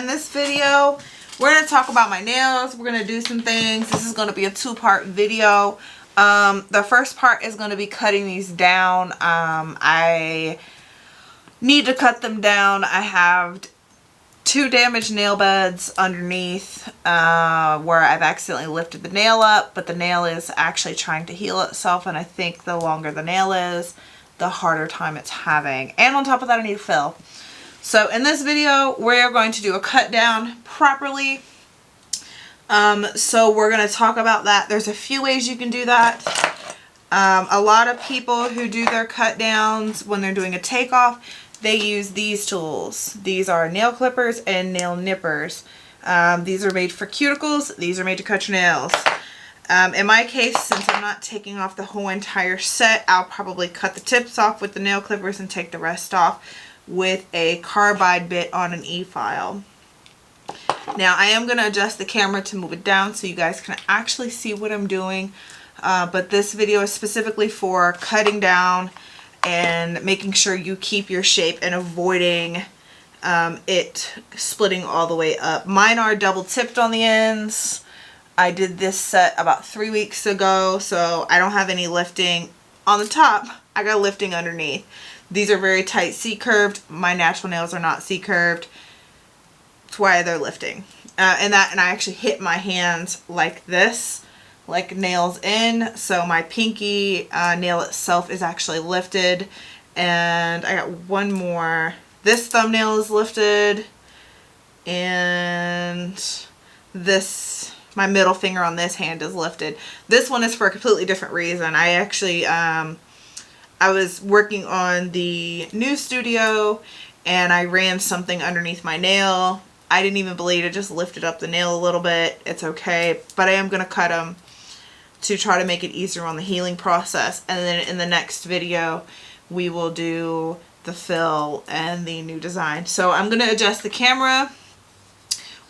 in this video, we're going to talk about my nails. We're going to do some things. This is going to be a two-part video. The first part is going to be cutting these down. I need to cut them down. I have 2 damaged nail beds underneath where I've accidentally lifted the nail up, but the nail is actually trying to heal itself, and I think the longer the nail is, the harder time it's having. And on top of that, I need to fill. So in this video, we're going to do a cut down properly. So we're going to talk about that. There's a few ways you can do that. A lot of people who do their cut downs when they're doing a takeoff, they use these tools. These are nail clippers and nail nippers. These are made for cuticles. These are made to cut your nails. In my case, since I'm not taking off the whole entire set, I'll probably cut the tips off with the nail clippers and take the rest off with a carbide bit on an E-file. Now, I am going to adjust the camera to move it down so you guys can actually see what I'm doing. But this video is specifically for cutting down and making sure you keep your shape and avoiding it splitting all the way up. Mine are double tipped on the ends. I did this set about 3 weeks ago, so I don't have any lifting on the top. I got lifting underneath. These are very tight C-curved. My natural nails are not C-curved. That's why they're lifting. And I actually hit my hands like this, like nails in. So my pinky nail itself is actually lifted. And I got one more. This thumbnail is lifted. And this, my middle finger on this hand is lifted. This one is for a completely different reason. I actually, I was working on the new studio and I ran something underneath my nail. I didn't even bleed. It just lifted up the nail a little bit. It's okay. But I am going to cut them to try to make it easier on the healing process. And then in the next video, we will do the fill and the new design. So I'm going to adjust the camera.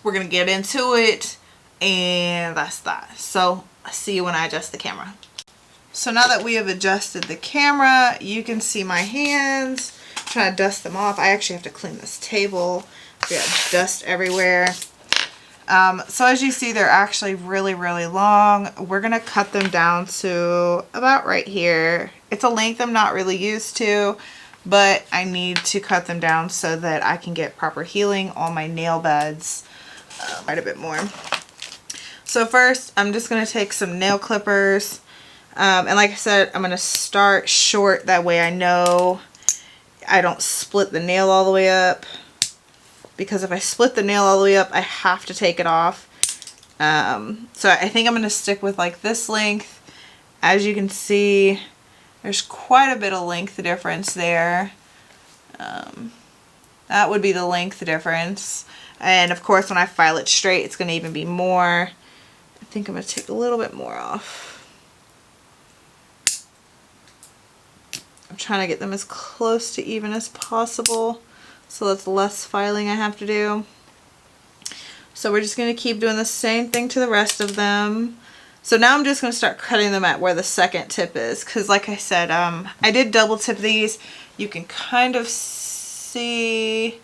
We're going to get into it. And that's that. So I'll see you when I adjust the camera. So now that we have adjusted the camera, you can see my hands. I'm trying to dust them off. I actually have to clean this table. We got dust everywhere. So as you see, they're actually really, really long. We're going to cut them down to about right here. It's a length I'm not really used to, but I need to cut them down so that I can get proper healing on my nail beds quite a bit more. So first, I'm just going to take some nail clippers. And like I said, I'm going to start short. That way I know I don't split the nail all the way up. Because if I split the nail all the way up, I have to take it off. So I think I'm going to stick with like this length. As you can see, there's quite a bit of length difference there. That would be the length difference. And of course, when I file it straight, it's going to even be more. I think I'm going to take a little bit more off. I'm trying to get them as close to even as possible. So that's less filing I have to do. So we're just going to keep doing the same thing to the rest of them. So now I'm just going to start cutting them at where the second tip is. Because like I said, I did double tip these. You can kind of see.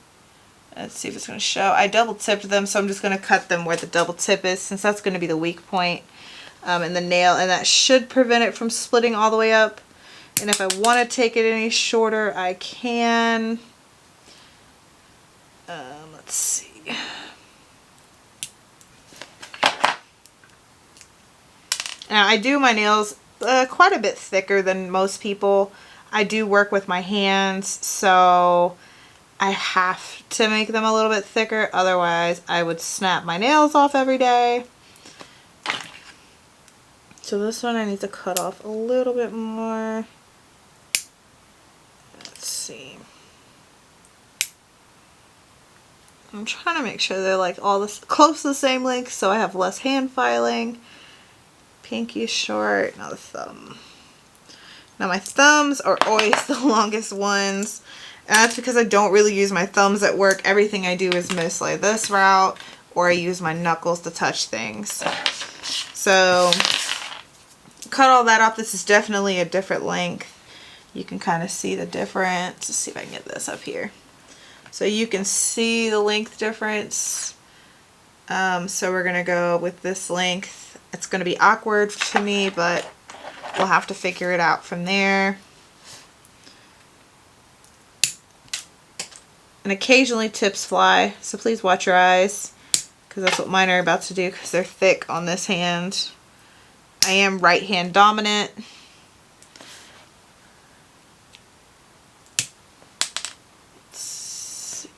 Let's see if it's going to show. I double tipped them, so I'm just going to cut them where the double tip is, since that's going to be the weak point in the nail. And that should prevent it from splitting all the way up. And if I want to take it any shorter, I can. Let's see. Now I do my nails quite a bit thicker than most people. I do work with my hands, so I have to make them a little bit thicker. Otherwise, I would snap my nails off every day. So this one I need to cut off a little bit more. Let's see. I'm trying to make sure they're like all this close to the same length so I have less hand filing. Pinky is short, now the thumb. Now my thumbs are always the longest ones. And that's because I don't really use my thumbs at work. Everything I do is mostly this route, or I use my knuckles to touch things. So cut all that off. This is definitely a different length. You can kind of see the difference. Let's see if I can get this up here. So you can see the length difference. So we're going to go with this length. It's going to be awkward to me, but we'll have to figure it out from there. And occasionally tips fly, so please watch your eyes, because that's what mine are about to do, because they're thick on this hand. I am right hand dominant. Let's see.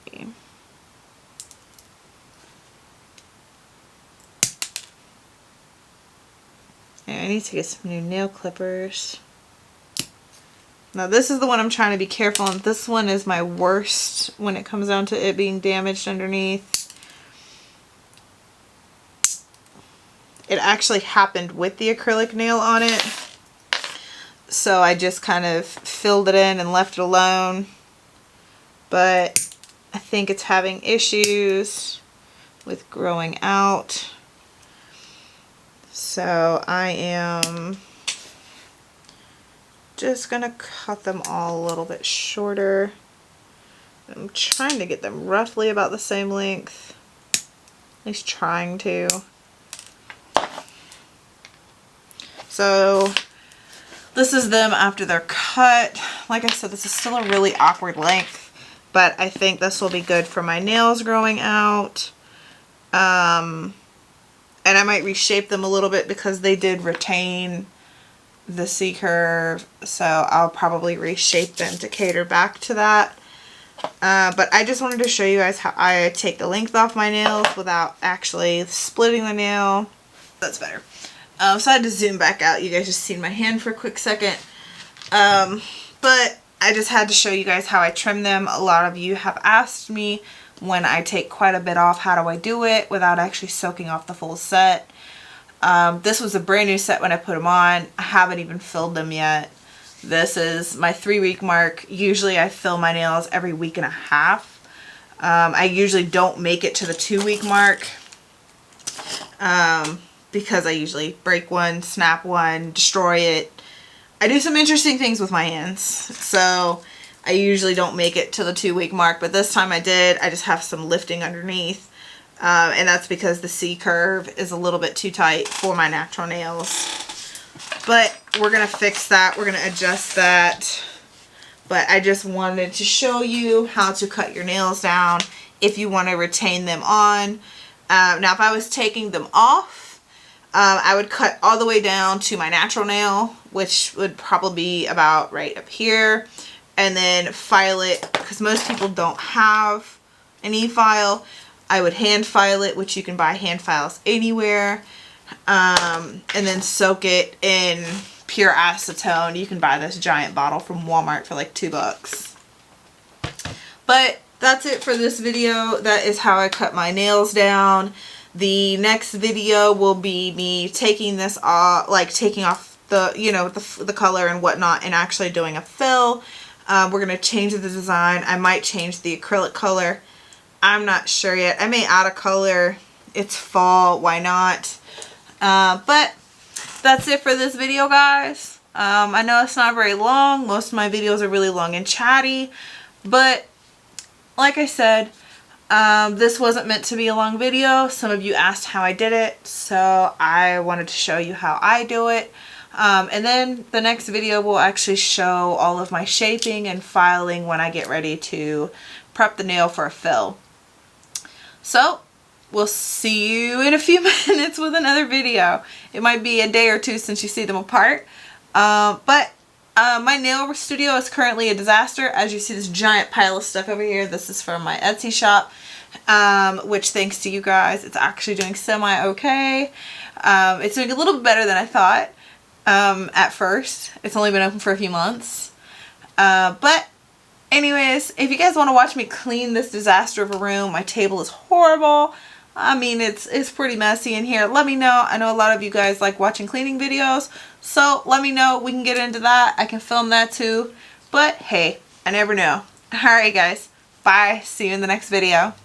Yeah, I need to get some new nail clippers. Now this is the one I'm trying to be careful on. This one is my worst when it comes down to it being damaged underneath. It actually happened with the acrylic nail on it. So I just kind of filled it in and left it alone. But I think it's having issues with growing out. So I am just gonna cut them all a little bit shorter. I'm trying to get them roughly about the same length. At least trying to. So this is them after they're cut. Like I said, this is still a really awkward length, but I think this will be good for my nails growing out. And I might reshape them a little bit because they did retain the C-curve, so I'll probably reshape them to cater back to that. But I just wanted to show you guys how I take the length off my nails without actually splitting the nail. That's better. So I had to zoom back out. You guys just seen my hand for a quick second. But I just had to show you guys how I trim them. A lot of you have asked me when I take quite a bit off, how do I do it without actually soaking off the full set. This was a brand new set when I put them on. I haven't even filled them yet. This is my 3-week mark. Usually I fill my nails every week and a half. I usually don't make it to the 2-week mark because I usually break one, snap one, destroy it. I do some interesting things with my hands, so I usually don't make it to the 2-week mark, but this time I did. I just have some lifting underneath. And that's because the C-curve is a little bit too tight for my natural nails. But we're going to fix that. We're going to adjust that. But I just wanted to show you how to cut your nails down if you want to retain them on. Now, if I was taking them off, I would cut all the way down to my natural nail, which would probably be about right up here. And then file it, because most people don't have an e-file. I would hand file it, which you can buy hand files anywhere, and then soak it in pure acetone. You can buy this giant bottle from Walmart for like $2. But that's it for this video. That is how I cut my nails down. The next video will be me taking this off, like taking off the, you know, the color and whatnot, and actually doing a fill. We're going to change the design. I might change the acrylic color. I'm not sure yet. I may add a color. It's fall. Why not? But that's it for this video, guys. I know it's not very long. Most of my videos are really long and chatty. But like I said, this wasn't meant to be a long video. Some of you asked how I did it, so I wanted to show you how I do it. And then the next video will actually show all of my shaping and filing when I get ready to prep the nail for a fill. So we'll see you in a few minutes with another video. It might be a day or two since you see them apart. But my nail studio is currently a disaster. As you see this giant pile of stuff over here, this is from my Etsy shop, which thanks to you guys, it's actually doing semi-okay. It's doing a little bit better than I thought at first. It's only been open for a few months. But anyways, if you guys want to watch me clean this disaster of a room, my table is horrible. I mean, it's pretty messy in here. Let me know. I know a lot of you guys like watching cleaning videos, so let me know. We can get into that. I can film that too. But hey, I never know. Alright guys, bye. See you in the next video.